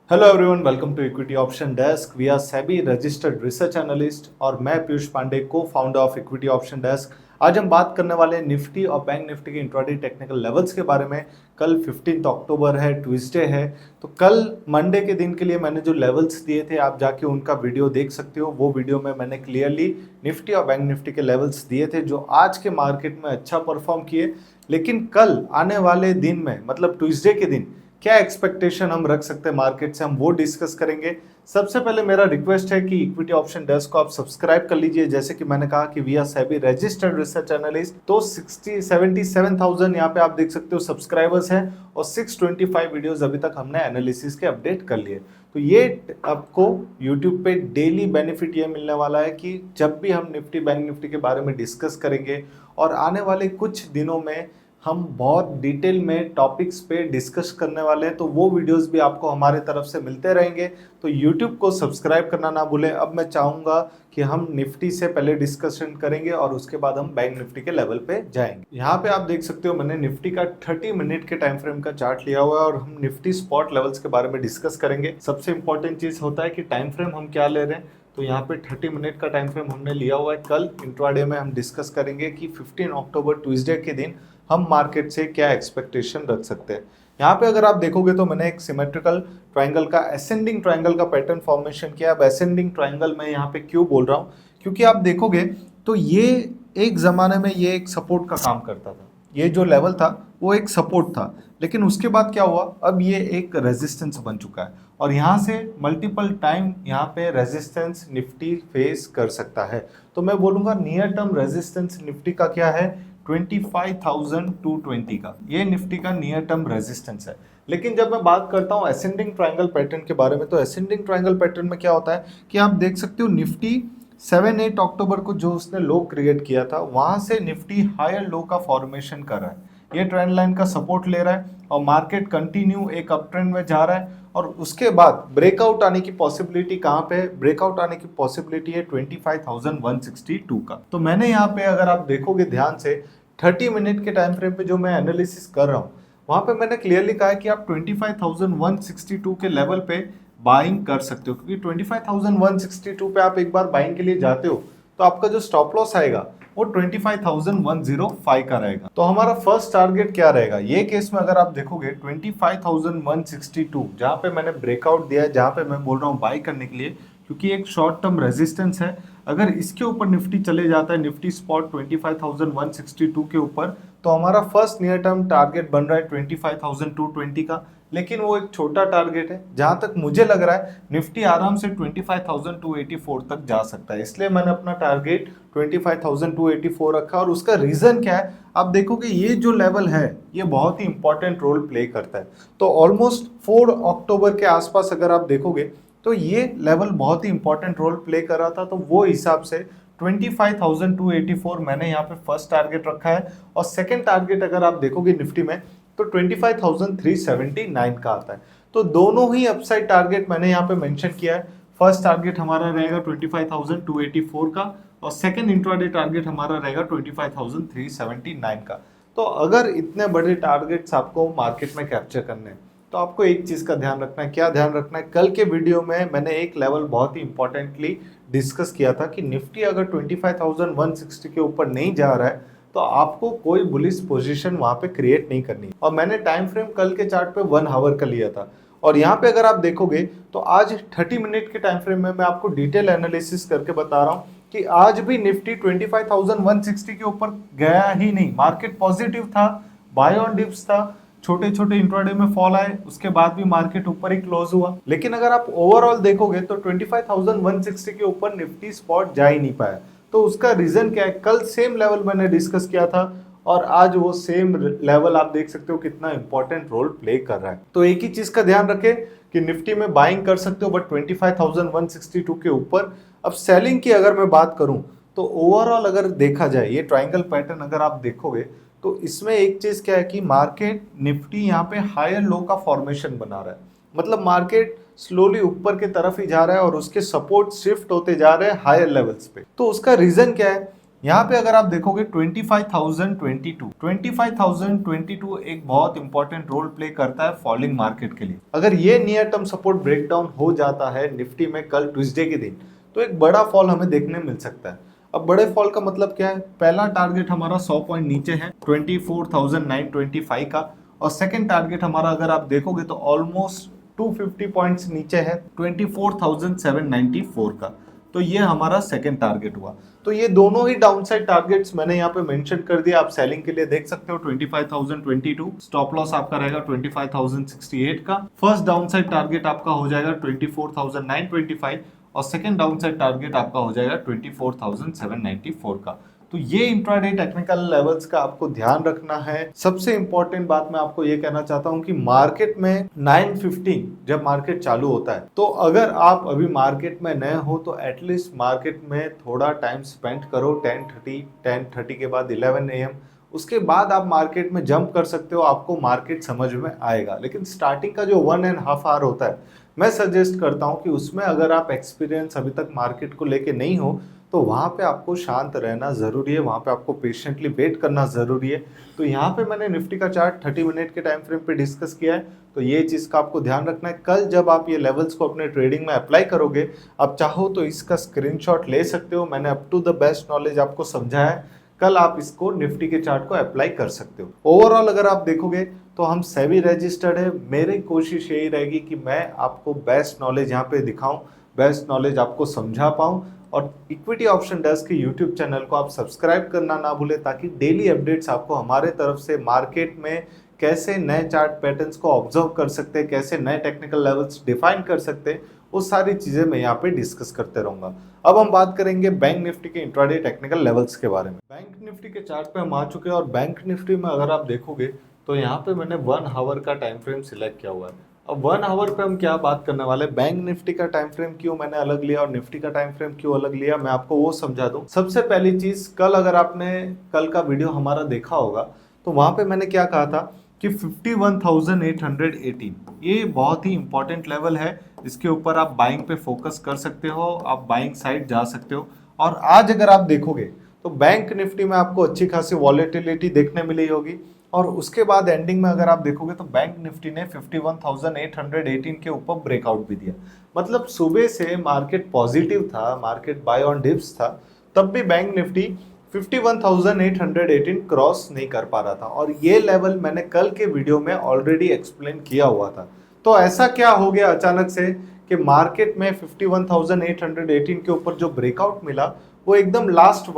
Hello everyone, welcome to equity option desk. We are SEBI registered research analyst और मैं Piyush Pandey, cofounder of equity option desk. आज हम बात करने वाले हैं निफ्टी और बैंक निफ्टी के इंट्राडे टेक्निकल लेवल्स के बारे में। कल 15 अक्टूबर है, ट्यूसडे है, तो कल मंडे के दिन के लिए मैंने जो लेवल्स दिए थे आप जाके उनका वीडियो देख सकते हो। वो वीडियो में मैंने क्लियरली निफ्टी और बैंक निफ्टी के लेवल्स दिए थे जो आज के मार्केट में अच्छा परफॉर्म किए। लेकिन कल आने वाले दिन में, मतलब ट्यूसडे के दिन, क्या एक्सपेक्टेशन हम रख सकते हैं मार्केट से, हम वो डिस्कस करेंगे। सबसे पहले मेरा रिक्वेस्ट है कि इक्विटी ऑप्शन डेस्क को आप सब्सक्राइब कर लीजिए। जैसे कि मैंने कहा कि we are SEBI registered research analyst, तो 77,000 यहाँ पे आप देख सकते हो सब्सक्राइबर्स हैं और 625 वीडियोस अभी तक हमने एनालिसिस के अपडेट कर लिए। तो ये आपको यूट्यूब पे डेली बेनिफिट ये मिलने वाला है कि जब भी हम निफ्टी बैंक निफ्टी के बारे में डिस्कस करेंगे और आने वाले कुछ दिनों में हम बहुत डिटेल में टॉपिक्स पे डिस्कस करने वाले हैं, तो वो वीडियोस भी आपको हमारे तरफ से मिलते रहेंगे। तो यूट्यूब को सब्सक्राइब करना ना भूलें। अब मैं चाहूँगा कि हम निफ्टी से पहले डिस्कशन करेंगे और उसके बाद हम बैंक निफ्टी के लेवल पे जाएंगे। यहाँ पे आप देख सकते हो मैंने निफ्टी का 30 मिनट के टाइम फ्रेम का चार्ट लिया हुआ है और हम निफ्टी स्पॉट लेवल्स के बारे में डिस्कस करेंगे। सबसे इंपॉर्टेंट चीज़ होता है कि टाइम फ्रेम हम क्या ले रहे हैं। तो यहाँ पे 30 मिनट का टाइम फ्रेम हमने लिया हुआ है। कल इंट्राडे में हम डिस्कस करेंगे कि 15 अक्टूबर ट्यूसडे के दिन हम मार्केट से क्या एक्सपेक्टेशन रख सकते हैं। यहाँ पे अगर आप देखोगे तो मैंने एक सिमेट्रिकल ट्रायंगल का, असेंडिंग ट्रायंगल का पैटर्न फॉर्मेशन किया। अब असेंडिंग ट्रायंगल मैं यहाँ पे क्यों बोल रहा हूँ, क्योंकि आप देखोगे तो ये एक ज़माने में ये एक सपोर्ट का काम करता था। ये जो लेवल था वो एक सपोर्ट था, लेकिन उसके बाद क्या हुआ, अब ये एक रेजिस्टेंस बन चुका है और यहाँ से मल्टीपल टाइम यहाँ पे रेजिस्टेंस निफ्टी फेस कर सकता है। तो मैं बोलूँगा नियर टर्म रेजिस्टेंस निफ्टी का क्या है, 25,220 का, ये निफ्टी का नियर टर्म रेजिस्टेंस है। लेकिन जब मैं बात करता हूँ असेंडिंग ट्रायंगल पैटर्न के बारे में, तो असेंडिंग ट्रायंगल पैटर्न में क्या होता है कि आप देख सकते हो निफ्टी 7-8 अक्टूबर को जो उसने लो क्रिएट किया था, वहां से निफ्टी हायर लो का फॉर्मेशन कर रहा है। ये ट्रेंड लाइन का सपोर्ट ले रहा है और मार्केट कंटिन्यू एक अप ट्रेंड में जा रहा है और उसके बाद ब्रेकआउट आने की पॉसिबिलिटी कहाँ पे है, ब्रेकआउट आने की पॉसिबिलिटी है 25,162 का। तो मैंने यहाँ पे अगर आप देखोगे ध्यान से 30 मिनट के टाइम फ्रेम पे जो मैं एनालिसिस कर रहा हूँ, वहां पे मैंने क्लियरली कहा है कि आप 25,162 के लेवल पे बाइंग कर सकते हो, क्योंकि 25,162 पे आप एक बार बाइंग के लिए जाते हो तो आपका जो स्टॉप लॉस आएगा वो 25,105 का रहेगा। तो हमारा फर्स्ट टारगेट क्या रहेगा, ये केस में अगर आप देखोगे 25,162 जहां पे मैंने ब्रेकआउट दिया है, जहां पे मैं बोल रहा हूँ बाई करने के लिए, क्योंकि एक शॉर्ट टर्म रेजिस्टेंस है। अगर इसके ऊपर निफ्टी चले जाता है, निफ्टी स्पॉट 25,162 के ऊपर, तो हमारा फर्स्ट नियर टर्म टारगेट बन रहा है 25,220 का। लेकिन वो एक छोटा टारगेट है, जहां तक मुझे लग रहा है निफ्टी आराम से 25,284 तक जा सकता है। इसलिए मैंने अपना टारगेट 25,284 रखा। और उसका रीजन क्या है, आप देखोगे ये जो लेवल है ये बहुत ही इंपॉर्टेंट रोल प्ले करता है। तो ऑलमोस्ट 4 अक्टूबर के आसपास अगर आप देखोगे तो ये लेवल बहुत ही इंपॉर्टेंट रोल प्ले कर रहा था। तो वो हिसाब से 25,284 मैंने यहाँ पे फर्स्ट टारगेट रखा है। और सेकंड टारगेट अगर आप देखोगे निफ्टी में तो 25,379 का आता है। तो दोनों ही अपसाइड टारगेट मैंने यहाँ पे मेंशन किया है। फर्स्ट टारगेट हमारा रहेगा 25,284 का और सेकंड इंट्राडे टारगेट हमारा रहेगा 25,379 का। तो अगर इतने बड़े टारगेट्स आपको मार्केट में कैप्चर करने हैं तो आपको एक चीज का ध्यान रखना है। क्या ध्यान रखना है, कल के वीडियो में मैंने एक लेवल बहुत ही इंपॉर्टेंटली डिस्कस किया था कि निफ्टी अगर 25,160 के ऊपर नहीं जा रहा है तो आपको कोई बुलिश पोजीशन वहां पे क्रिएट नहीं करनी। और मैंने टाइम फ्रेम कल के चार्ट पे 1 आवर का लिया था। और यहाँ पे अगर आप देखोगे तो आज 30 मिनट के टाइम फ्रेम में मैं आपको डिटेल एनालिसिस करके बता रहा हूँ कि आज भी निफ्टी 25,160 के ऊपर गया ही नहीं। मार्केट पॉजिटिव था, बाय ऑन डिप्स था, छोटे छोटे इंट्राडे में फॉल आए, उसके बाद भी मार्केट ऊपर ही क्लोज हुआ। लेकिन अगर आप ओवरऑल देखोगे तो 25,160 के ऊपर निफ्टी स्पॉट जा ही नहीं पाया। तो उसका रीजन क्या है, कल सेम लेवल मैंने डिस्कस किया था और आज वो सेम लेवल आप देख सकते हो कितना इंपॉर्टेंट रोल प्ले कर रहा है। तो एक ही चीज का ध्यान रखें कि निफ्टी में बाइंग कर सकते हो बट 25,162 के ऊपर। अब सेलिंग की अगर मैं बात करूं तो ओवरऑल अगर देखा जाए ये ट्रायंगल पैटर्न अगर आप देखोगे तो इसमें एक चीज क्या है कि मार्केट निफ्टी यहाँ पे हायर लो का फॉर्मेशन बना रहा है। मतलब मार्केट स्लोली ऊपर की तरफ ही जा रहा है और उसके सपोर्ट शिफ्ट होते जा रहे हैं हायर लेवल्स पे। तो उसका रीजन क्या है, यहाँ पे अगर आप देखोगे 25,022 एक बहुत इंपॉर्टेंट रोल प्ले करता है फॉलिंग मार्केट के लिए। अगर ये नियर टर्म सपोर्ट ब्रेकडाउन हो जाता है निफ्टी में कल ट्यूसडे के दिन, तो एक बड़ा फॉल हमें देखने मिल सकता है। अब बड़े फॉल का मतलब क्या है? पहला टारगेट हमारा 100 पॉइंट नीचे है 24,925 का, और सेकंड टारगेट हमारा अगर आप देखोगे तो ऑलमोस्ट 250 पॉइंट्स नीचे है 24,794 का। तो ये हमारा सेकंड टारगेट हुआ। तो ये दोनों ही डाउनसाइड टारगेट्स मैंने यहाँ पे मेंशन कर दिया, आप सेलिंग के लिए देख सकते हो। 25,022 स्टॉप लॉस आपका रहेगा 25,068 का। फर्स्ट डाउनसाइड टारगेट आपका हो जाएगा 24,925 और सेकंड डाउनसाइड टारगेट आपका हो जाएगा 24,794 का। तो ये इंट्राडे टेक्निकल लेवल्स का आपको ध्यान रखना है। सबसे इंपॉर्टेंट बात मैं आपको ये कहना चाहता हूं कि मार्केट में 9:15 जब मार्केट चालू होता है, तो अगर आप अभी मार्केट में नए हो तो एटलीस्ट मार्केट में थोड़ा टाइम स्पेंड करो। 10:30 के बाद 11 AM, उसके बाद आप मार्केट में जंप कर सकते हो, आपको मार्केट समझ में आएगा। लेकिन स्टार्टिंग का जो 1.5 आवर होता है, मैं सजेस्ट करता हूं कि उसमें अगर आप एक्सपीरियंस अभी तक मार्केट को लेके नहीं हो तो वहाँ पे आपको शांत रहना ज़रूरी है, वहाँ पे आपको पेशेंटली वेट करना ज़रूरी है। तो यहाँ पे मैंने निफ्टी का चार्ट 30 मिनट के टाइम फ्रेम पे डिस्कस किया है, तो ये चीज़ का आपको ध्यान रखना है। कल जब आप ये लेवल्स को अपने ट्रेडिंग में अप्लाई करोगे, आप चाहो तो इसका स्क्रीनशॉट ले सकते हो। मैंने up to the best knowledge आपको समझाया है, कल आप इसको निफ्टी के चार्ट को अप्लाई कर सकते हो। ओवरऑल अगर आप देखोगे तो हम सेबी रजिस्टर्ड है। मेरी कोशिश यही रहेगी कि मैं आपको बेस्ट नॉलेज यहाँ पे दिखाऊं, बेस्ट नॉलेज आपको समझा पाऊं। और इक्विटी ऑप्शन डेस्क के यूट्यूब चैनल को आप सब्सक्राइब करना ना भूलें, ताकि डेली अपडेट्स आपको हमारे तरफ से मार्केट में कैसे नए चार्ट पैटर्न्स को ऑब्जर्व कर सकते हैं, कैसे नए टेक्निकल लेवल्स डिफाइन कर सकते हैं, वो सारी चीज़ें मैं यहाँ पे डिस्कस करते रहूँगा। अब हम बात करेंगे बैंक निफ्टी के इंट्राडे टेक्निकल लेवल्स के बारे में। बैंक निफ्टी के चार्ट पे हम आ चुके हैं और बैंक निफ्टी में अगर आप देखोगे तो यहाँ पे मैंने 1 आवर का टाइम फ्रेम सिलेक्ट किया हुआ है। अब 1 आवर पे हम क्या बात करने वाले, बैंक निफ्टी का टाइम फ्रेम क्यों मैंने अलग लिया और निफ्टी का टाइम फ्रेम क्यों अलग लिया, मैं आपको वो समझा दूं। सबसे पहली चीज, कल अगर आपने कल का वीडियो हमारा देखा होगा तो वहां पे मैंने क्या कहा था कि 51,818 ये बहुत ही इंपॉर्टेंट लेवल है। इसके ऊपर आप बाइंग पे फोकस कर सकते हो, आप बाइंग साइड जा सकते हो। और आज अगर आप देखोगे तो बैंक निफ्टी में आपको अच्छी खासी वॉलेटिलिटी देखने मिली होगी, और उसके बाद एंडिंग में अगर आप देखोगे तो बैंक निफ्टी ने 51,818 के ऊपर ब्रेकआउट भी दिया। मतलब सुबह से मार्केट पॉजिटिव था, मार्केट बाय ऑन डिप्स था, तब भी बैंक निफ्टी 51,818 क्रॉस नहीं कर पा रहा था। और ये लेवल मैंने कल के वीडियो में ऑलरेडी एक्सप्लेन किया हुआ था। तो ऐसा क्या हो गया अचानक से कि मार्केट में 51,818 के ऊपर जो ब्रेकआउट मिला वो एकदम लास्ट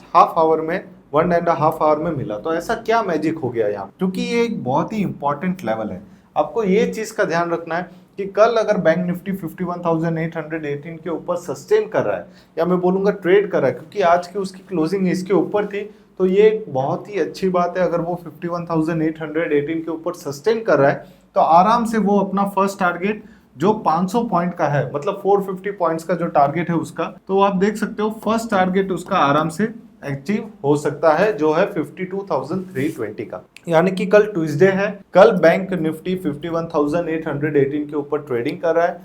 हाफ आवर में 1.5 आवर में मिला। तो ऐसा क्या मैजिक हो गया यहाँ, क्योंकि ये एक बहुत ही इंपॉर्टेंट लेवल है। आपको ये चीज का ध्यान रखना है कि कल अगर बैंक निफ्टी 51,818 के ऊपर सस्टेन कर रहा है, या मैं बोलूंगा ट्रेड कर रहा है, क्योंकि आज की उसकी क्लोजिंग इसके ऊपर थी, तो ये एक बहुत ही अच्छी बात है। अगर वो 51,818 के ऊपर सस्टेन कर रहा है तो आराम से वो अपना फर्स्ट टारगेट जो 500 पॉइंट का है, मतलब 450 पॉइंट्स का जो टारगेट है उसका, तो आप देख सकते हो फर्स्ट टारगेट उसका आराम से अचीव हो सकता है, जो है 52,320 का। यानी कि कल ट्यूसडे है, कल बैंक निफ्टी 51,818 के ऊपर ट्रेडिंग कर रहा है।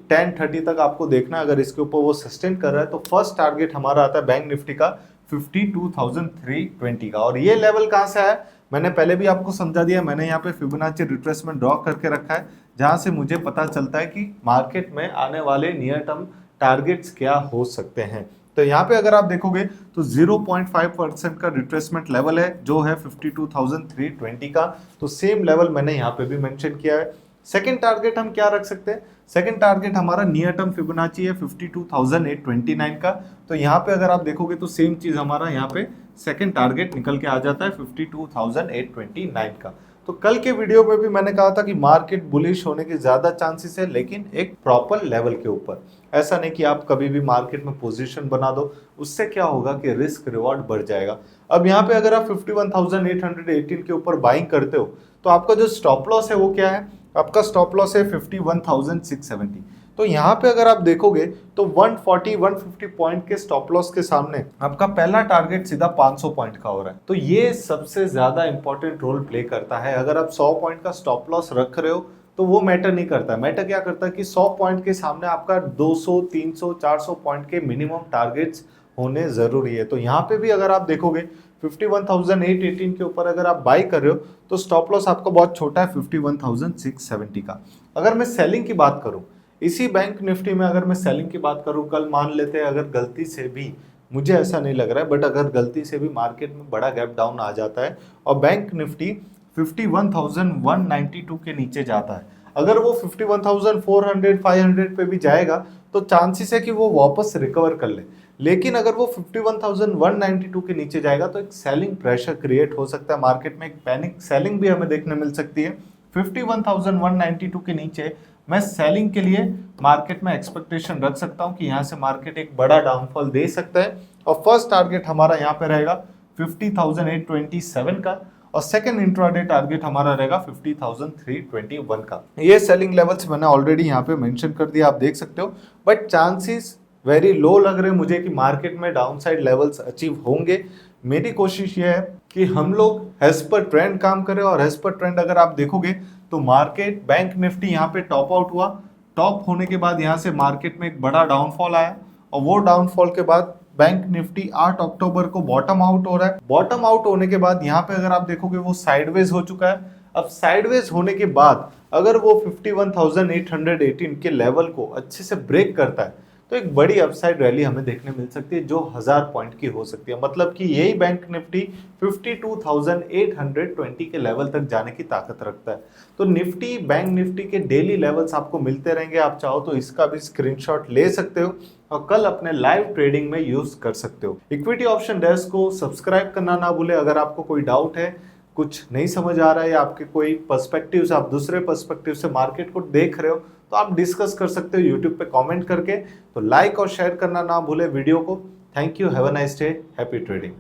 10:30 तक आपको देखना है, अगर इसके ऊपर वो सस्टेन कर रहा है तो फर्स्ट टारगेट हमारा आता है बैंक निफ्टी का 52,320 का। और ये लेवल कहाँ से है मैंने पहले भी आपको समझा दिया। मैंने यहाँ पे फिबोनाची रिट्रेसमेंट ड्रॉ करके रखा है, जहां से मुझे पता चलता है कि मार्केट में आने वाले नियर टर्म टारगेट्स क्या हो सकते हैं। तो यहाँ पे अगर आप देखोगे तो 0.5% का रिट्रेसमेंट लेवल है, जो है 52,320 का। तो सेम लेवल मैंने यहाँ पे भी मेंशन किया है। सेकंड टारगेट हम क्या रख सकते हैं, सेकंड टारगेट हमारा नियर टर्म फिबोनाची है 52,829 का। तो यहाँ पे अगर आप देखोगे तो सेम चीज हमारा यहाँ पे सेकंड टारगेट निकल के आ जाता है 52,829 का। तो कल के वीडियो में भी मैंने कहा था कि मार्केट बुलिश होने के ज्यादा चांसेस है, लेकिन एक प्रॉपर लेवल के ऊपर। ऐसा नहीं कि आप कभी भी मार्केट में पोजीशन बना दो, उससे क्या होगा कि रिस्क रिवॉर्ड बढ़ जाएगा। अब यहाँ पे अगर आप 51,818 के ऊपर बाइंग करते हो तो आपका जो स्टॉप लॉस है वो क्या है, आपका स्टॉप लॉस है 51,670। तो यहाँ पे अगर आप देखोगे तो 140-150 पॉइंट के स्टॉप लॉस के सामने आपका पहला टारगेट सीधा 500 पॉइंट का हो रहा है। तो ये सबसे ज्यादा इंपॉर्टेंट रोल प्ले करता है। अगर आप 100 पॉइंट का स्टॉप लॉस रख रहे हो तो वो मैटर नहीं करता। मैटर क्या करता है कि 100 पॉइंट के सामने आपका 200, 300, 400 पॉइंट के मिनिमम टारगेट्स होने ज़रूरी है। तो यहाँ पे भी अगर आप देखोगे 51,818 के ऊपर अगर आप बाई कर रहे हो तो स्टॉप लॉस आपका बहुत छोटा है 51,670 का। अगर मैं सेलिंग की बात करूं, इसी बैंक निफ्टी में अगर मैं सेलिंग की बात करूं, कल मान लेते हैं अगर गलती से भी, मुझे ऐसा नहीं लग रहा है बट अगर गलती से भी मार्केट में बड़ा गैप डाउन आ जाता है और बैंक निफ्टी 51,192 के नीचे जाता है, अगर वो 51,400 500 पे भी जाएगा तो चांसेस है कि वो वापस रिकवर कर ले। लेकिन अगर वो 51,192 के नीचे जाएगा तो एक सेलिंग प्रेशर क्रिएट हो सकता है मार्केट में, एक पैनिक सेलिंग भी हमें देखने मिल सकती है। 51,192 के नीचे मैं सेलिंग के लिए मार्केट में एक्सपेक्टेशन रख सकता हूं कि यहां से मार्केट एक बड़ा डाउनफॉल दे सकता है और फर्स्ट टारगेट हमारा यहां पे रहेगा 50,827 का और सेकंड इंट्राडे टारगेट हमारा रहेगा 50,321 का। ये सेलिंग लेवल्स मैंने ऑलरेडी यहाँ पे मेंशन कर दिया, आप देख सकते हो, बट चांसेस वेरी लो लग रहे हैं मुझे कि मार्केट में डाउनसाइड लेवल्स अचीव होंगे। मेरी कोशिश ये है कि हम लोग एज पर ट्रेंड काम करें और एज पर ट्रेंड अगर आप देखोगे तो मार्केट बैंक निफ्टी यहाँ पे टॉप आउट हुआ, टॉप होने के बाद यहाँ से मार्केट में एक बड़ा डाउनफॉल आया और वो डाउनफॉल के बाद बैंक निफ्टी 8 अक्टूबर को बॉटम आउट हो रहा है। बॉटम आउट होने के बाद यहाँ पे अगर आप देखोगे वो साइडवेज हो चुका है। अब साइडवेज होने के बाद अगर वो 51,818 के लेवल को अच्छे से ब्रेक करता है तो एक बड़ी अपसाइड रैली हमें देखने मिल सकती है जो 1000 पॉइंट की हो सकती है। मतलब कि यही बैंक निफ्टी 52,820 के लेवल तक जाने की ताकत रखता है। तो निफ्टी, बैंक निफ्टी के डेली लेवल्स आपको मिलते रहेंगे, आप चाहो तो इसका भी स्क्रीनशॉट ले सकते हो और कल अपने लाइव ट्रेडिंग में यूज कर सकते हो। इक्विटी ऑप्शन डेस्क को सब्सक्राइब करना ना भूले। अगर आपको कोई डाउट है, कुछ नहीं समझ आ रहा है या आपके कोई पर्सपेक्टिव से, आप दूसरे पर्सपेक्टिव से मार्केट को देख रहे हो तो आप डिस्कस कर सकते हो यूट्यूब पे कमेंट करके। तो लाइक और शेयर करना ना भूले वीडियो को। Thank you, have a nice day, happy trading.